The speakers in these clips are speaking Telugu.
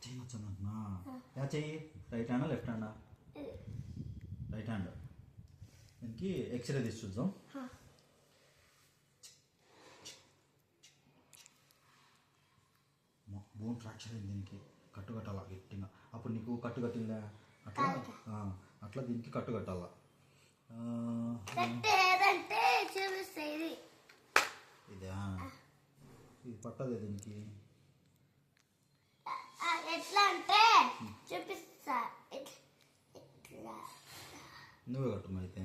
చేయొచ్చన్నా యా చెయ్యి రైట్ హ్యాండ్ లెఫ్ట్ హ్యాండా రైట్ హ్యాండ్ దీనికి ఎక్స్రే తీసి చూద్దాం బోన్ ఫ్రాక్చర్ అయింది దీనికి కట్టు కట్టాలా గట్టిగా అప్పుడు నీకు కట్టు కట్టిందా అట్లా అట్లా దీనికి కట్టు కట్టాలా ఇదా ఇది పట్టదే దీనికి ఎట్లా అంటే చూపిస్తా నువ్వే కట్టము అయితే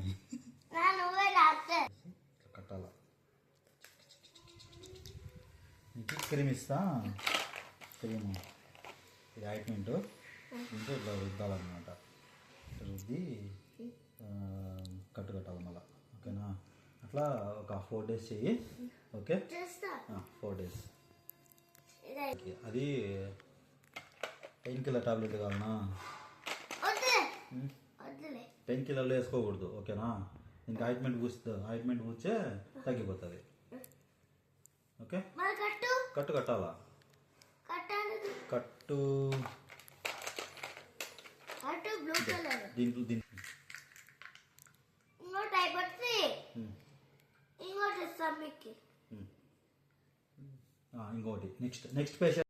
కట్టాలా నీకు క్రీమ్ ఇస్తా క్రీమ్ ఇది ఆయింట్మెంట్ దీంతో ఇట్లా రుద్దాలన్నమాట రుద్ది కట్టు కట్టాలి మళ్ళీ ఓకేనా అట్లా ఒక 4 days చెయ్యి ఓకే 4 days అది పెయిన్ కిల్లర్ టాబ్లెట్ కావాలన్నా పెయిన్ కిల్లర్లు వేసుకోకూడదు ఓకేనా ఇంకా ఆయింట్మెంట్ పూస్తే తగ్గిపోతుంది ఓకే కట్టు కట్టాలా కట్టు దీంట్లో ఇంకోటి నెక్స్ట్ పేషెంట్